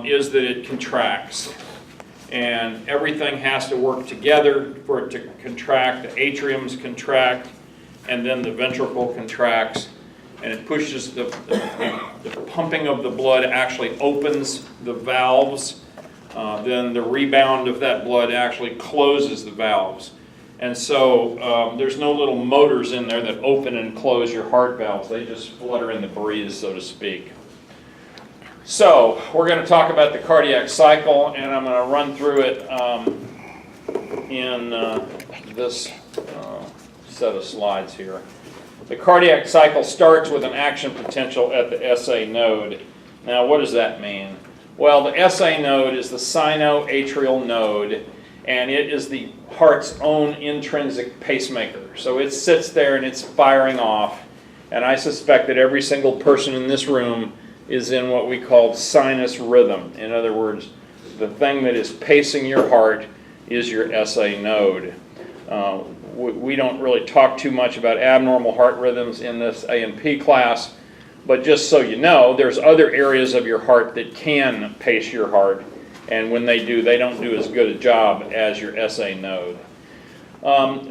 is that it contracts. And everything has to work together for it to contract. The atriums contract, and then the ventricle contracts, and it pushes the pumping of the blood actually opens the valves. Then the rebound of that blood actually closes the valves. And so there's no little motors in there that open and close your heart valves. They just flutter in the breeze, so to speak. So we're going to talk about the cardiac cycle, and I'm going to run through it in this set of slides here. The cardiac cycle starts with an action potential at the SA node. Now, what does that mean? Well, the SA node is the sinoatrial node, and it is the heart's own intrinsic pacemaker. So it sits there and it's firing off, and I suspect that every single person in this room is in what we call sinus rhythm. In other words, the thing that is pacing your heart is your SA node. We don't really talk too much about abnormal heart rhythms in this A&P class, but just so you know, there's other areas of your heart that can pace your heart, and when they do, they don't do as good a job as your SA node.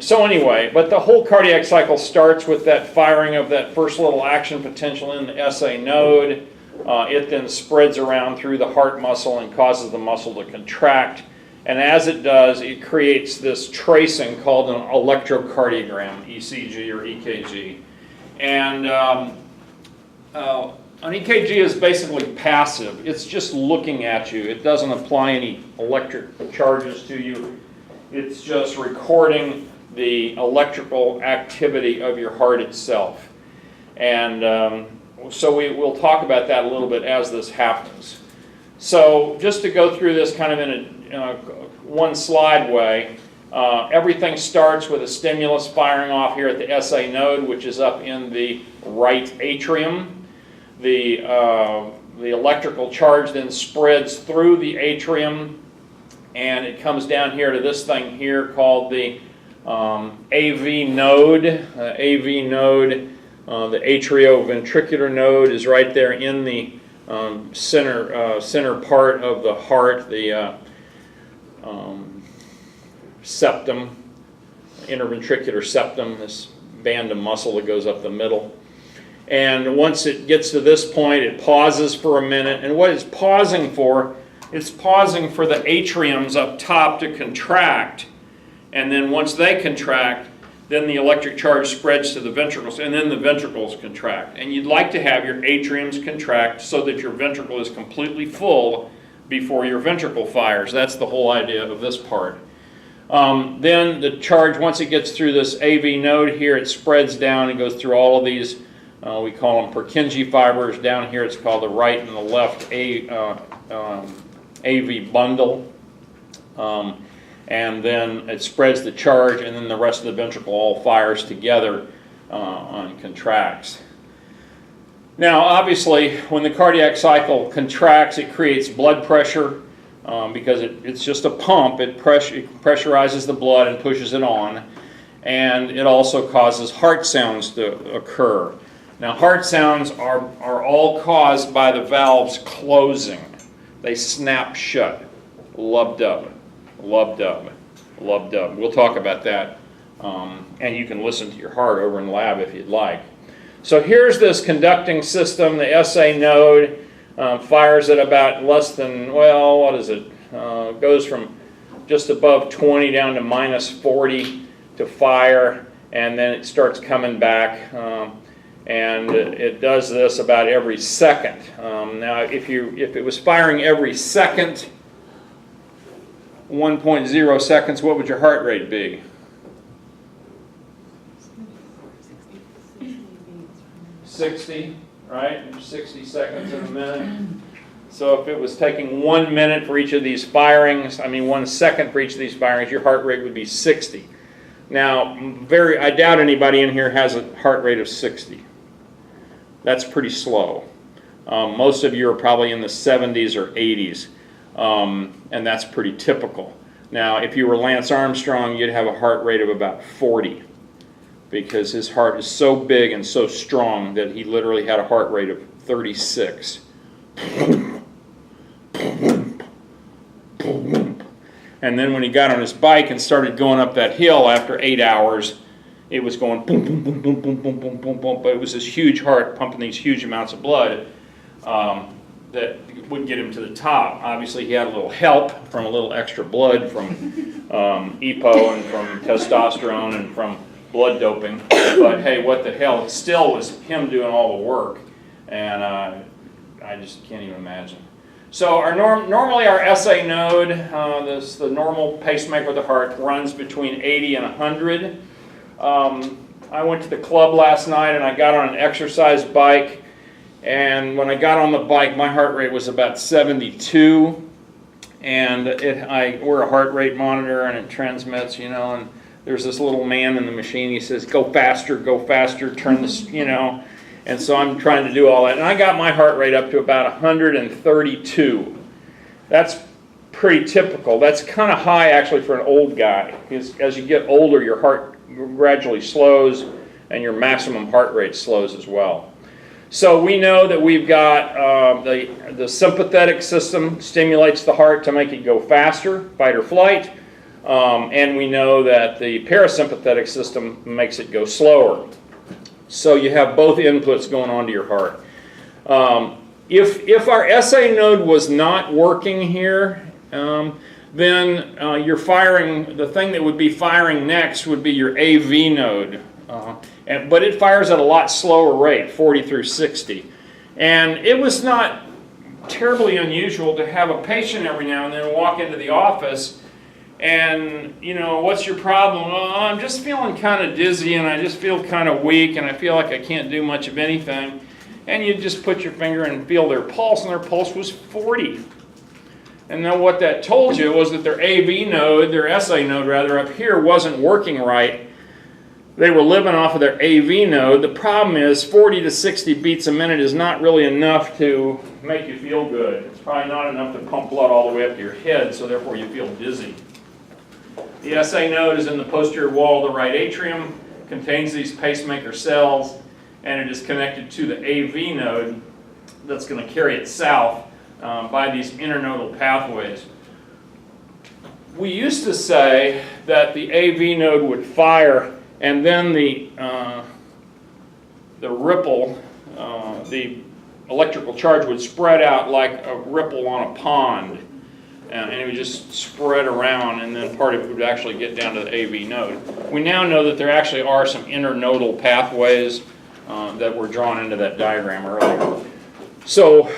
So anyway, but the whole cardiac cycle starts with that firing of that first little action potential in the SA node. It then spreads around through the heart muscle and causes the muscle to contract. And as it does, it creates this tracing called an electrocardiogram, ECG or EKG. And an EKG is basically passive. It's just looking at you. It doesn't apply any electric charges to you. It's just recording the electrical activity of your heart itself. And so we'll talk about that a little bit as this happens. So just to go through this kind of in a one slide way, everything starts with a stimulus firing off here at the SA node, which is up in the right atrium. The electrical charge then spreads through the atrium, and it comes down here to this thing here called the AV node. AV node, the atrioventricular node, is right there in the center part of the heart, the septum, interventricular septum, this band of muscle that goes up the middle. And once it gets to this point, it pauses for a minute. And what it's pausing for, it's pausing for the atriums up top to contract. And then once they contract, then the electric charge spreads to the ventricles, and then the ventricles contract. And you'd like to have your atriums contract so that your ventricle is completely full before your ventricle fires. That's the whole idea of this part. Then the charge, once it gets through this AV node here, it spreads down and goes through all of these, we call them Purkinje fibers. Down here it's called the right and the left AV bundle. And then it spreads the charge, and then the rest of the ventricle all fires together and contracts. Now, obviously, when the cardiac cycle contracts, it creates blood pressure because it's just a pump. It pressurizes the blood and pushes it on, and it also causes heart sounds to occur. Now, heart sounds are all caused by the valves closing. They snap shut. Lub-dub. Lub-dub, lub-dub. We'll talk about that, and you can listen to your heart over in the lab if you'd like. So here's this conducting system. The SA node fires at about less than, well, what is it? Goes from just above 20 down to minus 40 to fire, and then it starts coming back, and it does this about every second. Now, if it was firing every second, 1.0 seconds, what would your heart rate be? 60, right? 60 seconds in a minute. So if it was taking 1 minute for each of these firings, 1 second for each of these firings, your heart rate would be 60. Now, I doubt anybody in here has a heart rate of 60. That's pretty slow. Most of you are probably in the 70s or 80s. And that's pretty typical. Now, if you were Lance Armstrong, you'd have a heart rate of about 40 because his heart is so big and so strong that he literally had a heart rate of 36. And then when he got on his bike and started going up that hill after 8 hours, it was going boom, boom, boom, boom, boom, boom, boom, boom, boom. But it was this huge heart pumping these huge amounts of blood that would get him to the top. Obviously, he had a little help from a little extra blood from EPO and from testosterone and from blood doping. But hey, what the hell? It still was him doing all the work. And I just can't even imagine. So our normally our SA node, the normal pacemaker of the heart, runs between 80 and 100. I went to the club last night and I got on an exercise bike, and when I got on the bike, my heart rate was about 72, and I wear a heart rate monitor and it transmits, you know, and there's this little man in the machine. He says, go faster, turn this, you know. And so I'm trying to do all that. And I got my heart rate up to about 132. That's pretty typical. That's kind of high actually for an old guy. Because as you get older, your heart gradually slows and your maximum heart rate slows as well. So we know that we've got the sympathetic system stimulates the heart to make it go faster, fight or flight. And we know that the parasympathetic system makes it go slower. So you have both inputs going on to your heart. If our SA node was not working here, then you're firing, the thing that would be firing next would be your AV node. But it fires at a lot slower rate, 40 through 60. And it was not terribly unusual to have a patient every now and then walk into the office and, you know, what's your problem? Well, I'm just feeling kind of dizzy and I just feel kind of weak and I feel like I can't do much of anything. And you just put your finger and feel their pulse, and their pulse was 40. And then what that told you was that their AV node, their SA node rather, up here wasn't working right. They were living off of their AV node. The problem is 40 to 60 beats a minute is not really enough to make you feel good. It's probably not enough to pump blood all the way up to your head, so therefore you feel dizzy. The SA node is in the posterior wall of the right atrium, contains these pacemaker cells, and it is connected to the AV node that's going to carry it south by these internodal pathways. We used to say that the AV node would fire and then the ripple, the electrical charge would spread out like a ripple on a pond. And it would just spread around, and then part of it would actually get down to the AV node. We now know that there actually are some internodal pathways that were drawn into that diagram earlier. So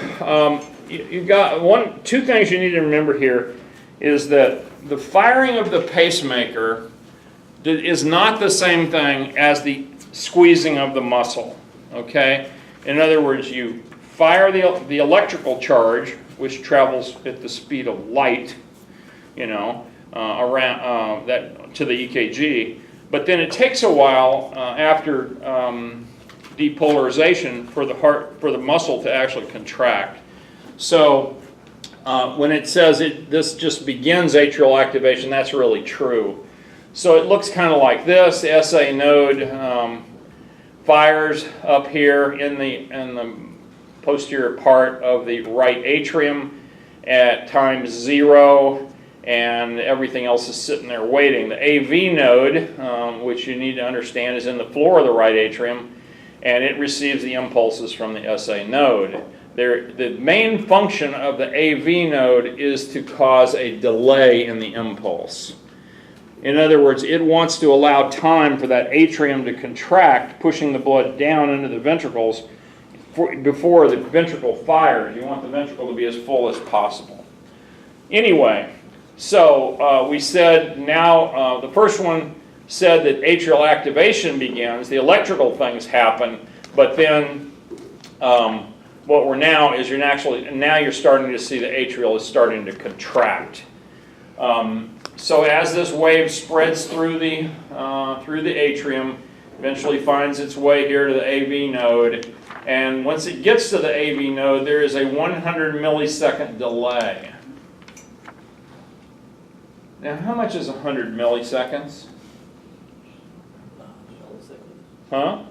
you got two things you need to remember here is that the firing of the pacemaker is not the same thing as the squeezing of the muscle. Okay? In other words, you fire the electrical charge, which travels at the speed of light, you know, around that to the EKG. But then it takes a while after depolarization for the muscle to actually contract. So when it says this just begins atrial activation, that's really true. So it looks kind of like this. The SA node fires up here in the posterior part of the right atrium at time 0, and everything else is sitting there waiting. The AV node, which you need to understand, is in the floor of the right atrium, and it receives the impulses from the SA node. The main function of the AV node is to cause a delay in the impulse. In other words, it wants to allow time for that atrium to contract, pushing the blood down into the ventricles before the ventricle fires. You want the ventricle to be as full as possible. Anyway, so we said now, the first one said that atrial activation begins, the electrical things happen, but then what we're now is now you're starting to see the atrial is starting to contract. So as this wave spreads through the atrium, eventually finds its way here to the AV node, and once it gets to the AV node, there is a 100 millisecond delay. Now, how much is 100 milliseconds? Huh?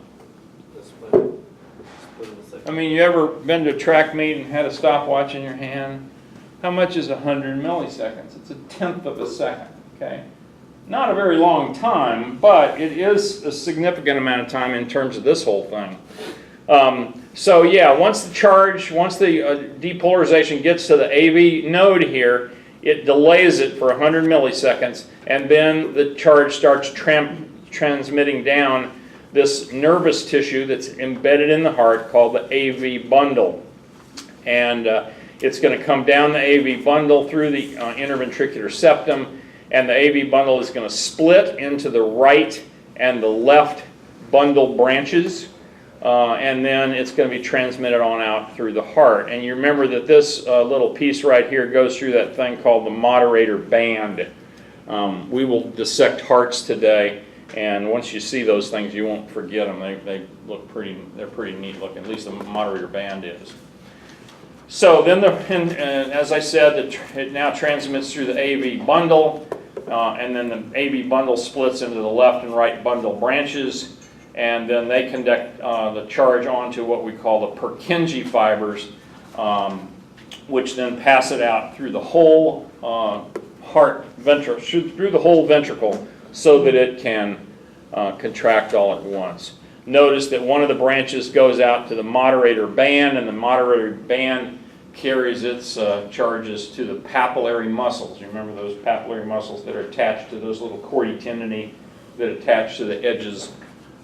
I mean, you ever been to a track meet and had a stopwatch in your hand? How much is 100 milliseconds? It's a tenth of a second, okay? Not a very long time, but it is a significant amount of time in terms of this whole thing. So yeah, once the depolarization gets to the AV node here, it delays it for 100 milliseconds, and then the charge starts transmitting down this nervous tissue that's embedded in the heart called the AV bundle. And it's going to come down the AV bundle through the interventricular septum, and the AV bundle is going to split into the right and the left bundle branches, and then it's going to be transmitted on out through the heart. And you remember that this little piece right here goes through that thing called the moderator band. We will dissect hearts today, and once you see those things, you won't forget them. They look they're pretty neat looking, at least the moderator band is. So then, as I said, it now transmits through the AV bundle, and then the AV bundle splits into the left and right bundle branches, and then they conduct the charge onto what we call the Purkinje fibers, which then pass it out through the whole through the whole ventricle, so that it can contract all at once. Notice that one of the branches goes out to the moderator band, and the moderator band carries its charges to the papillary muscles. You remember those papillary muscles that are attached to those little chordae tendineae that attach to the edges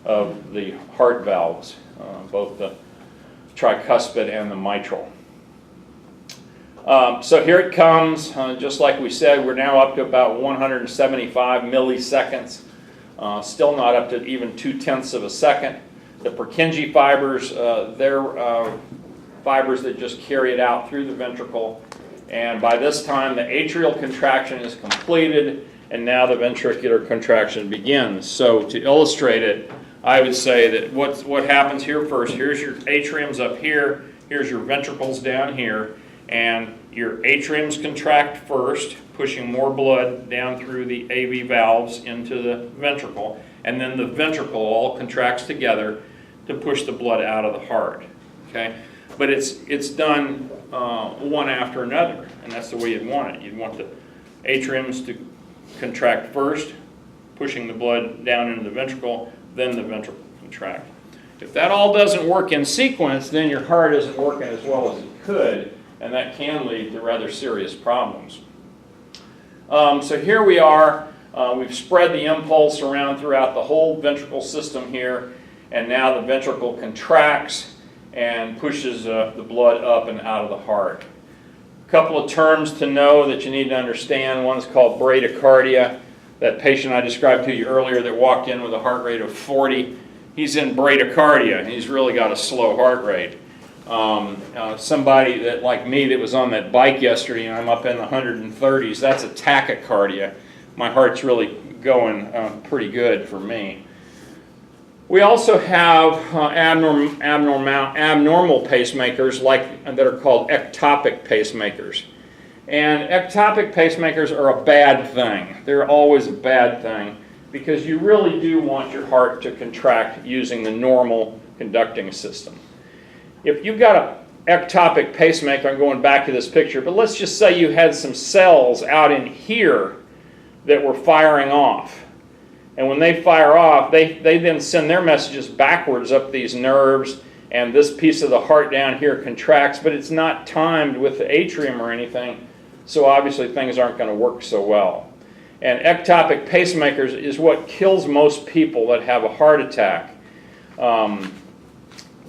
of the heart valves, both the tricuspid and the mitral. So here it comes. Just like we said, we're now up to about 175 milliseconds. Still not up to even 2/10 of a second. The Purkinje fibers, they're fibers that just carry it out through the ventricle. And by this time, the atrial contraction is completed, and now the ventricular contraction begins. So to illustrate it, I would say that what happens here first, here's your atriums up here, here's your ventricles down here, and your atriums contract first, pushing more blood down through the AV valves into the ventricle, and then the ventricle all contracts together to push the blood out of the heart. Okay, but it's done one after another, and that's the way you'd want it. You'd want the atriums to contract first, pushing the blood down into the ventricle, then the ventricle contract. If that all doesn't work in sequence, then your heart isn't working as well as it could, and that can lead to rather serious problems. So here we are. We've spread the impulse around throughout the whole ventricle system here, and now the ventricle contracts and pushes the blood up and out of the heart. A couple of terms to know that you need to understand. One is called bradycardia. That patient I described to you earlier that walked in with a heart rate of 40, he's in bradycardia. He's really got a slow heart rate. Somebody that, like me, that was on that bike yesterday and I'm up in the 130s, that's a tachycardia. My heart's really going pretty good for me. We also have abnormal pacemakers that are called ectopic pacemakers. And ectopic pacemakers are a bad thing. They're always a bad thing because you really do want your heart to contract using the normal conducting system. If you've got an ectopic pacemaker, I'm going back to this picture, but let's just say you had some cells out in here that were firing off. And when they fire off, they then send their messages backwards up these nerves, and this piece of the heart down here contracts, but it's not timed with the atrium or anything, so obviously things aren't going to work so well. And ectopic pacemakers is what kills most people that have a heart attack.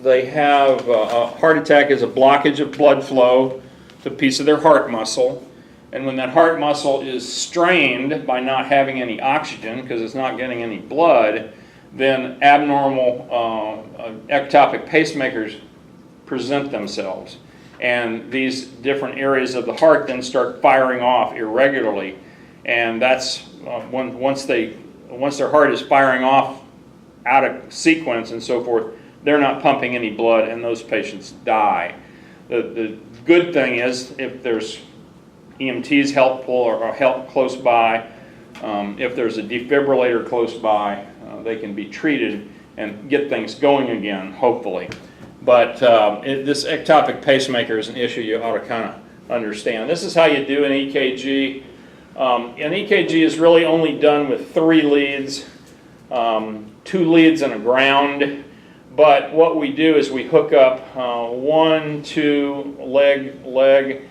They have a heart attack is a blockage of blood flow to a piece of their heart muscle. And when that heart muscle is strained by not having any oxygen because it's not getting any blood, then abnormal ectopic pacemakers present themselves. And these different areas of the heart then start firing off irregularly. And that's once their heart is firing off out of sequence and so forth, they're not pumping any blood and those patients die. The good thing is if there's EMTs helpful or help close by, if there's a defibrillator close by, they can be treated and get things going again, hopefully. But this ectopic pacemaker is an issue you ought to kind of understand. This is how you do an EKG. An EKG is really only done with 3 leads, 2 leads and a ground. But what we do is we hook up 1, 2, leg,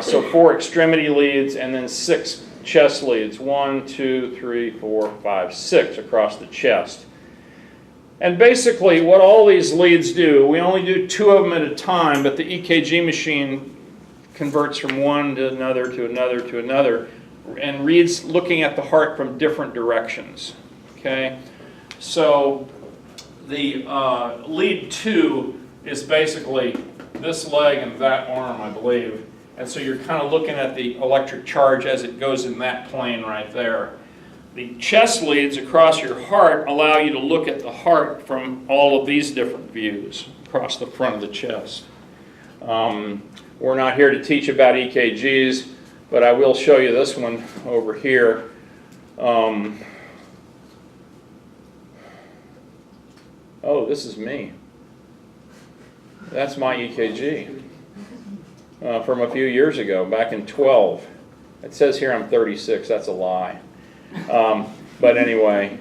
so 4 extremity leads, and then 6 chest leads. 1, 2, 3, 4, 5, 6 across the chest. And basically what all these leads do, we only do 2 of them at a time, but the EKG machine converts from one to another to another to another and reads looking at the heart from different directions. Okay, so the lead 2 is basically this leg and that arm, I believe. And so you're kind of looking at the electric charge as it goes in that plane right there. The chest leads across your heart allow you to look at the heart from all of these different views across the front of the chest. We're not here to teach about EKGs, but I will show you this one over here. Oh, this is me. That's my EKG from a few years ago, back in 12. It says here I'm 36. That's a lie. But anyway,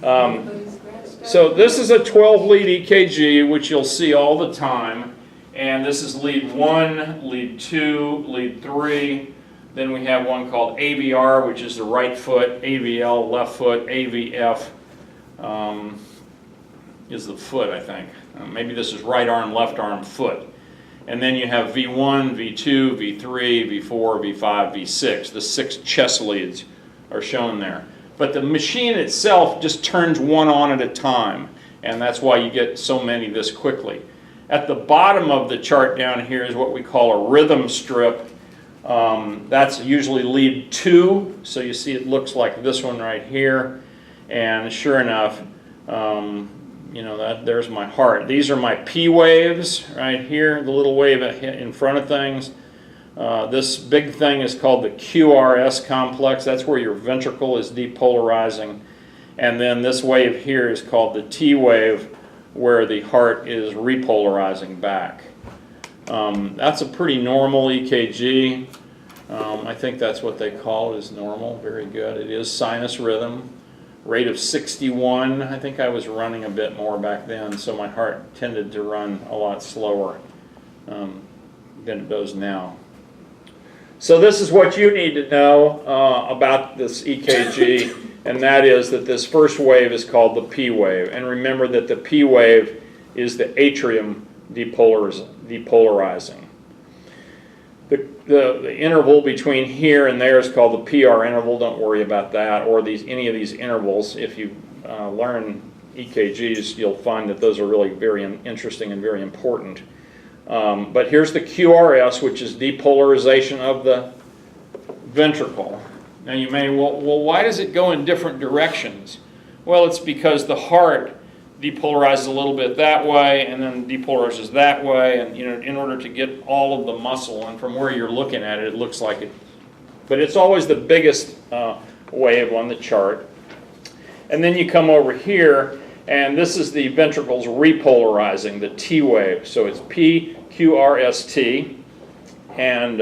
so this is a 12-lead EKG, which you'll see all the time. And this is lead 1, lead 2, lead 3. Then we have one called AVR, which is the right foot, AVL, left foot, AVF is the foot, I think. Maybe this is right arm, left arm, foot. And then you have V1, V2, V3, V4, V5, V6. The 6 chest leads are shown there. But the machine itself just turns one on at a time, and that's why you get so many this quickly. At the bottom of the chart down here is what we call a rhythm strip. That's usually lead 2, so you see it looks like this one right here. And sure enough, you know, there's my heart. These are my P waves right here, the little wave in front of things. This big thing is called the QRS complex. That's where your ventricle is depolarizing. And then this wave here is called the T wave, where the heart is repolarizing back. That's a pretty normal EKG. I think that's what they call it, is normal. Very good. It is sinus rhythm. Rate of 61. I think I was running a bit more back then, so my heart tended to run a lot slower than it does now. So this is what you need to know about this EKG, and that is that this first wave is called the P wave. And remember that the P wave is the atrium depolarizing. The interval between here and there is called the PR interval. Don't worry about that, or any of these intervals. If you learn EKGs, you'll find that those are really very interesting and very important. But here's the QRS, which is depolarization of the ventricle. Now you may, well, why does it go in different directions? Well, it's because the heart depolarizes a little bit that way and then depolarizes that way, and you know, in order to get all of the muscle, and from where you're looking at it, it looks like it, but it's always the biggest wave on the chart. And then you come over here, and this is the ventricles repolarizing, the T wave. So it's PQRST, and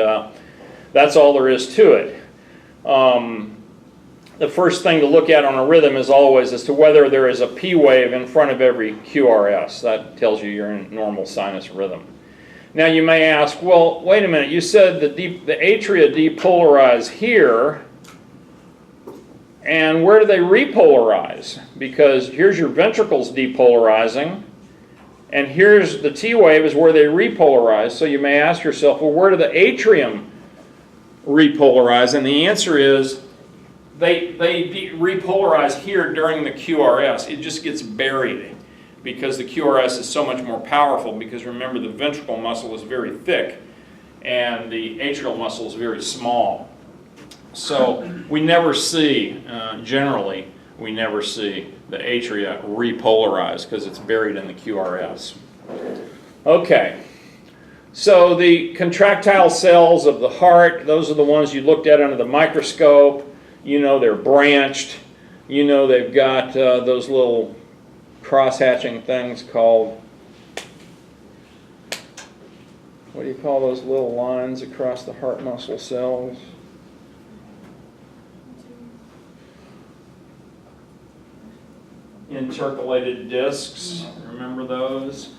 that's all there is to it. The first thing to look at on a rhythm is always as to whether there is a P wave in front of every QRS. That tells you you're in normal sinus rhythm. Now you may ask, well, wait a minute, you said the atria depolarize here, and where do they repolarize? Because here's your ventricles depolarizing, and here's the T wave is where they repolarize. So you may ask yourself, well, where do the atrium repolarize? And the answer is they repolarize here during the QRS. It just gets buried because the QRS is so much more powerful, because remember, the ventricle muscle is very thick and the atrial muscle is very small. So we never see, generally, we never see the atria repolarize because it's buried in the QRS. Okay, so the contractile cells of the heart, those are the ones you looked at under the microscope. You know they're branched. You know they've got those little cross-hatching things called what do you call those little lines across the heart muscle cells? Intercalated discs, remember those?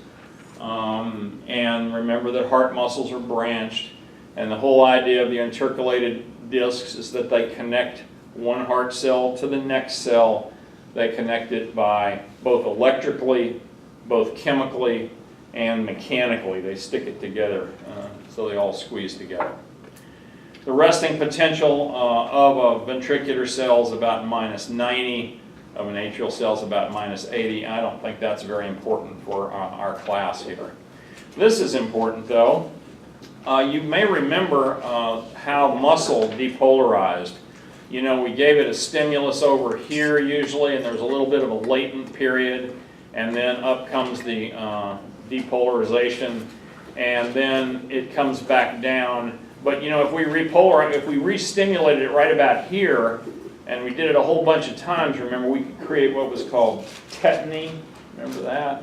And remember that heart muscles are branched, and the whole idea of the intercalated discs is that they connect one heart cell to the next cell. They connect it by both electrically, both chemically, and mechanically. They stick it together so they all squeeze together. The resting potential of a ventricular cell is about -90, of an atrial cell is about -80. I don't think that's very important for our class here. This is important though. You may remember how muscle depolarized. You know, we gave it a stimulus over here usually, and there's a little bit of a latent period, and then up comes the depolarization, and then it comes back down. But you know, if we re-stimulated it right about here, and we did it a whole bunch of times, remember, we could create what was called tetany. Remember that?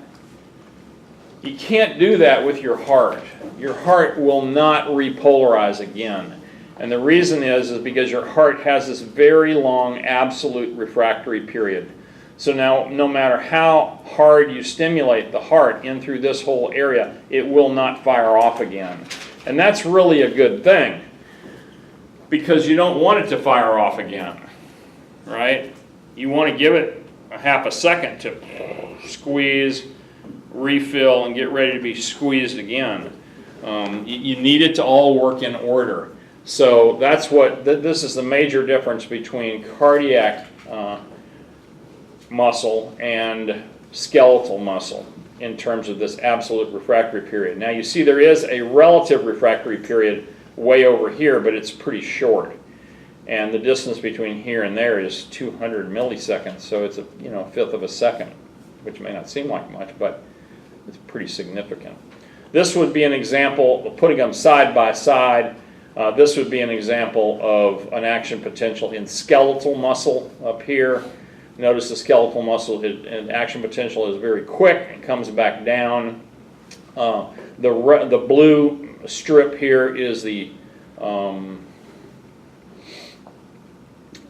You can't do that with your heart. Your heart will not repolarize again. And the reason is because your heart has this very long absolute refractory period. So now, no matter how hard you stimulate the heart in through this whole area, it will not fire off again. And that's really a good thing, because you don't want it to fire off again, right? You want to give it a half a second to squeeze, refill, and get ready to be squeezed again. You need it to all work in order. So that's what, this is the major difference between cardiac muscle and skeletal muscle in terms of this absolute refractory period. Now you see there is a relative refractory period way over here, but it's pretty short. And the distance between here and there is 200 milliseconds, so it's a fifth of a second, which may not seem like much, but it's pretty significant. This would be an example of putting them side by side. This would be an example of an action potential in skeletal muscle up here. Notice the skeletal muscle and action potential is very quick and comes back down. The blue strip here is the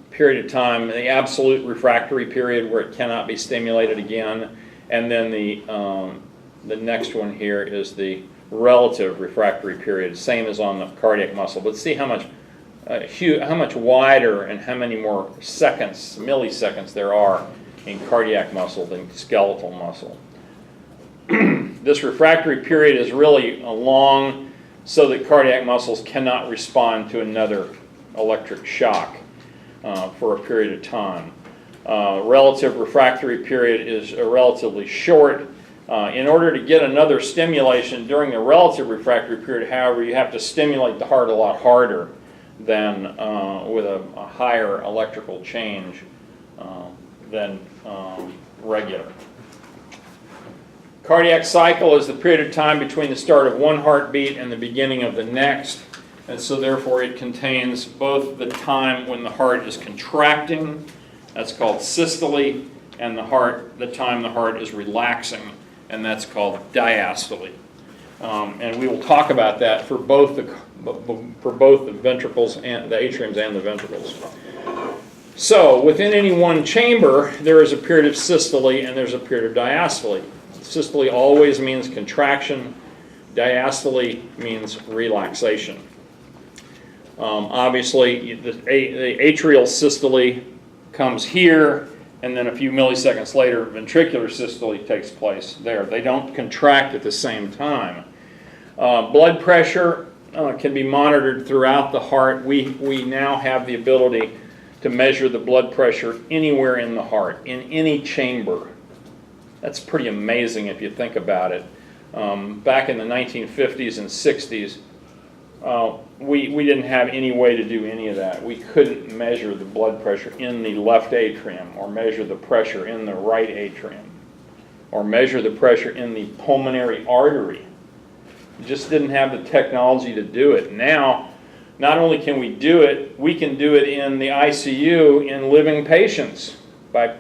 period of time, the absolute refractory period where it cannot be stimulated again, and then the next one here is the relative refractory period, same as on the cardiac muscle. But see how much wider and how many more seconds, milliseconds there are in cardiac muscle than skeletal muscle. This refractory period is really long so that cardiac muscles cannot respond to another electric shock for a period of time. Relative refractory period is relatively short. In order to get another stimulation during the relative refractory period, however, you have to stimulate the heart a lot harder than with a higher electrical change than regular. Cardiac cycle is the period of time between the start of one heartbeat and the beginning of the next, and so therefore it contains both the time when the heart is contracting, that's called systole, and the time the heart is relaxing, and that's called diastole. And we will talk about that for both the ventricles and the atriums and the ventricles. So within any one chamber, there is a period of systole and there's a period of diastole. Systole always means contraction. Diastole means relaxation. Obviously, the atrial systole comes here, and then a few milliseconds later, ventricular systole takes place there. They don't contract at the same time. Blood pressure can be monitored throughout the heart. We now have the ability to measure the blood pressure anywhere in the heart, in any chamber. That's pretty amazing if you think about it. Back in the 1950s and 60s, we didn't have any way to do any of that. We couldn't measure the blood pressure in the left atrium, or measure the pressure in the right atrium, or measure the pressure in the pulmonary artery. We just didn't have the technology to do it. Now, not only can we do it, we can do it in the ICU in living patients by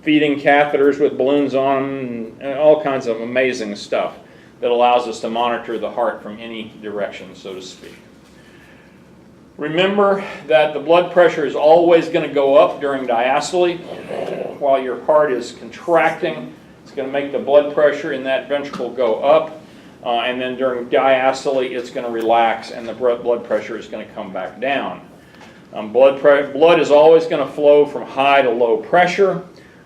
feeding catheters with balloons on them and all kinds of amazing stuff. that allows us to monitor the heart from any direction, so to speak. Remember that the blood pressure is always going to go up during diastole. While your heart is contracting, it's going to make the blood pressure in that ventricle go up. And then during diastole, it's going to relax and the blood pressure is going to come back down. Blood is always going to flow from high to low pressure.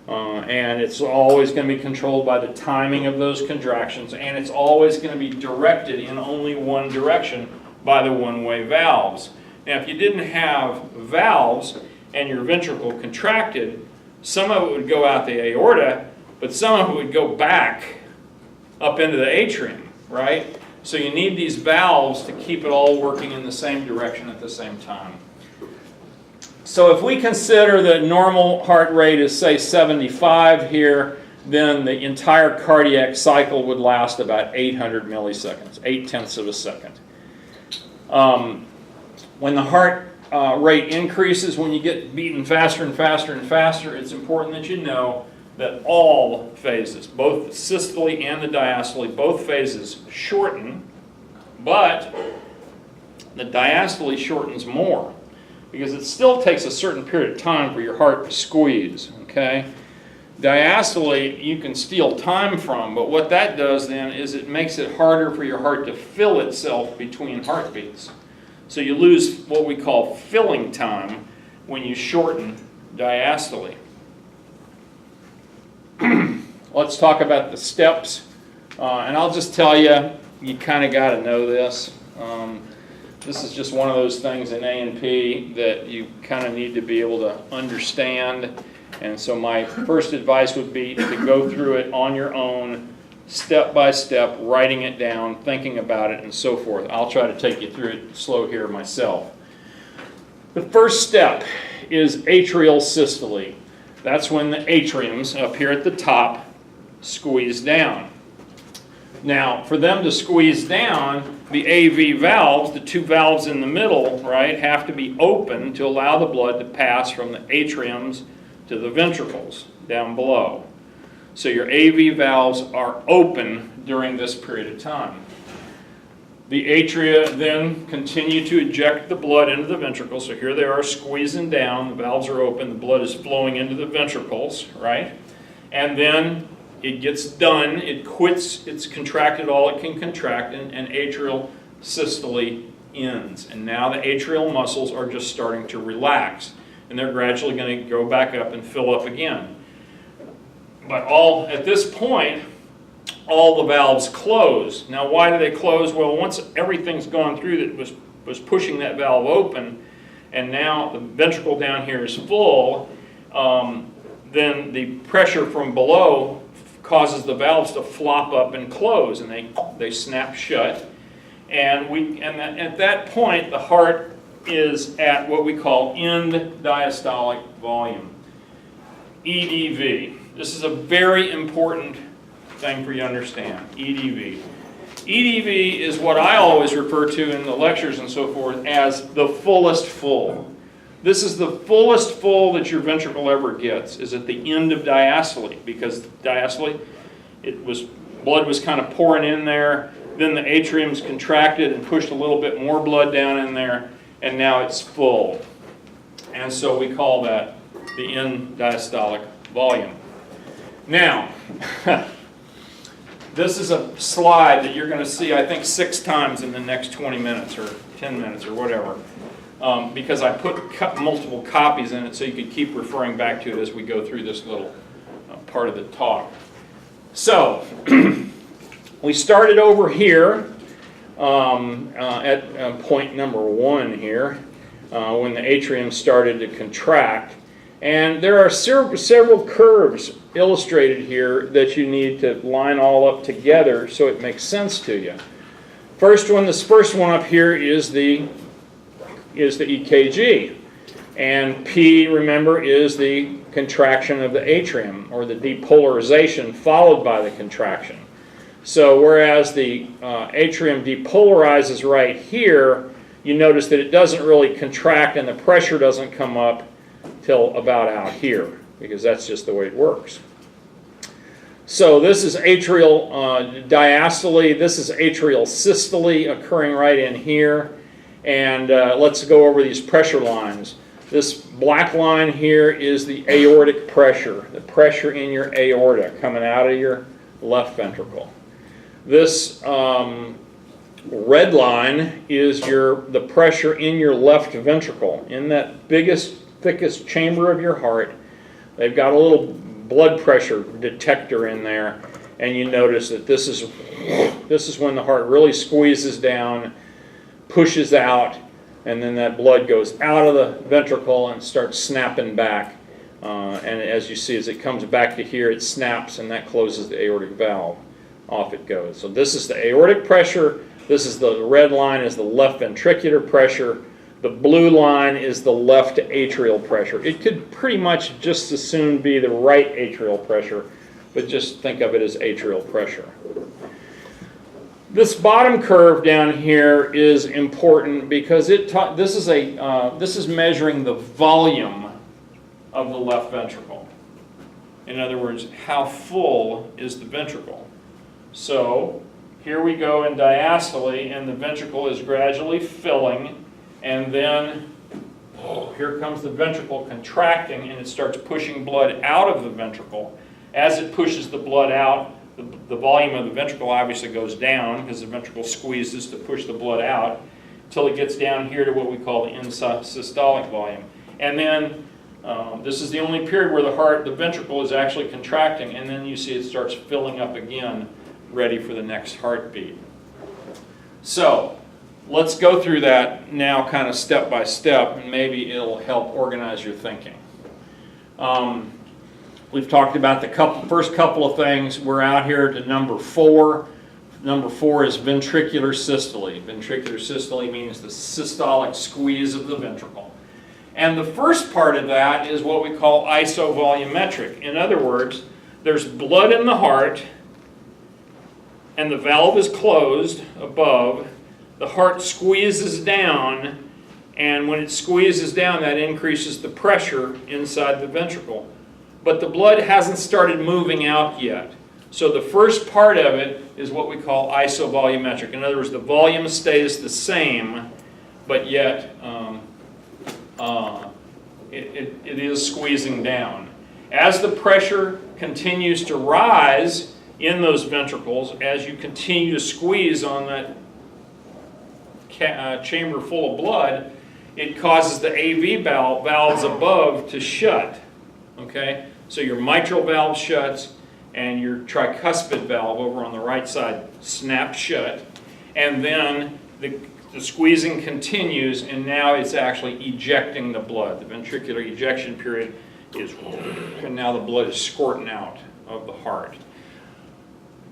And it's always going to be controlled by the timing of those contractions. And it's always going to be directed in only one direction by the one-way valves. Now, if you didn't have valves and your ventricle contracted, some of it would go out the aorta, but some of it would go back up into the atrium, right? So you need these valves to keep it all working in the same direction at the same time. So if we consider the normal heart rate is, say, 75 here, then the entire cardiac cycle would last about 800 milliseconds, 0.8 of a second. When the heart rate increases, when you get beaten faster and faster and faster, it's important that you know that all phases, both the systole and the diastole, both phases shorten, but the diastole shortens more because it still takes a certain period of time for your heart to squeeze, okay? Diastole you can steal time from, but what that does then is it makes it harder for your heart to fill itself between heartbeats. So you lose what we call filling time when you shorten diastole. Let's talk about the steps. And I'll just tell you, you kind of got to know this. This is just one of those things in A&P that you kind of need to be able to understand. And so my first advice would be to go through it on your own, step by step, writing it down, thinking about it, and so forth. I'll try to take you through it slow here myself. The first step is atrial systole. That's when the atriums up here at the top squeeze down. Now, for them to squeeze down, the AV valves, the two valves in the middle, right, have to be open to allow the blood to pass from the atriums to the ventricles down below. So your AV valves are open during this period of time. The atria then continue to eject the blood into the ventricles. So here they are squeezing down, the valves are open, the blood is flowing into the ventricles, right? And then it gets done, it quits, it's contracted all it can contract, and atrial systole ends. And now the atrial muscles are just starting to relax, and they're gradually going to go back up and fill up again. But at this point, all the valves close. Now, why do they close? Well, once everything's gone through that was pushing that valve open, and now the ventricle down here is full, then the pressure from below causes the valves to flop up and close, and they snap shut. And at that point, the heart is at what we call end diastolic volume, EDV. This is a very important thing for you to understand, EDV. EDV is what I always refer to in the lectures and so forth as the fullest full. This is the fullest full that your ventricle ever gets, is at the end of diastole, because diastole, blood was kind of pouring in there, then the atriums contracted and pushed a little bit more blood down in there, and now it's full. And so we call that the end diastolic volume. Now, this is a slide that you're going to see, I think, 6 times in the next 20 minutes or 10 minutes or whatever, because I put multiple copies in it so you could keep referring back to it as we go through this little part of the talk. So, we started over here at point number 1 here, when the atrium started to contract. And there are several curves illustrated here that you need to line all up together so it makes sense to you. This first one up here is the EKG. And P, remember, is the contraction of the atrium, or the depolarization followed by the contraction. So whereas the atrium depolarizes right here, you notice that it doesn't really contract and the pressure doesn't come up till about out here, because that's just the way it works. So this is atrial diastole, this is atrial systole occurring right in here. And let's go over these pressure lines. This black line here is the aortic pressure, the pressure in your aorta coming out of your left ventricle. This red line is the pressure in your left ventricle, in that biggest, thickest chamber of your heart. They've got a little blood pressure detector in there, and you notice that this is when the heart really squeezes down, pushes out, and then that blood goes out of the ventricle and starts snapping back. And as you see, as it comes back to here, it snaps, and that closes the aortic valve. Off it goes. So this is the aortic pressure. This is the red line is the left ventricular pressure. The blue line is the left atrial pressure. It could pretty much just as soon be the right atrial pressure, but just think of it as atrial pressure. This bottom curve down here is important because this is measuring the volume of the left ventricle. In other words, how full is the ventricle? So here we go in diastole, and the ventricle is gradually filling, and then here comes the ventricle contracting, and it starts pushing blood out of the ventricle. As it pushes the blood out, the volume of the ventricle obviously goes down because the ventricle squeezes to push the blood out until it gets down here to what we call the end-systolic volume. And then this is the only period where the ventricle is actually contracting, and then you see it starts filling up again, ready for the next heartbeat. So let's go through that now kind of step by step, and maybe it'll help organize your thinking. We've talked about the first couple of things. We're out here to number 4. Number 4 is ventricular systole. Ventricular systole means the systolic squeeze of the ventricle. And the first part of that is what we call isovolumetric. In other words, there's blood in the heart, and the valve is closed above. The heart squeezes down, and when it squeezes down, that increases the pressure inside the ventricle. But the blood hasn't started moving out yet. So the first part of it is what we call isovolumetric. In other words, the volume stays the same, but yet it is squeezing down. As the pressure continues to rise in those ventricles, as you continue to squeeze on that chamber full of blood, it causes the AV valves above to shut. Okay? So your mitral valve shuts, and your tricuspid valve over on the right side snaps shut, and then the squeezing continues, and now it's actually ejecting the blood. The ventricular ejection period is, and now the blood is squirting out of the heart.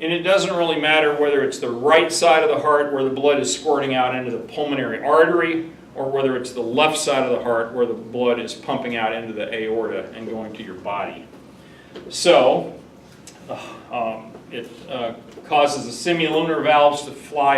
And it doesn't really matter whether it's the right side of the heart where the blood is squirting out into the pulmonary artery, or whether it's the left side of the heart where the blood is pumping out into the aorta and going to your body. So it causes the semilunar valves to fly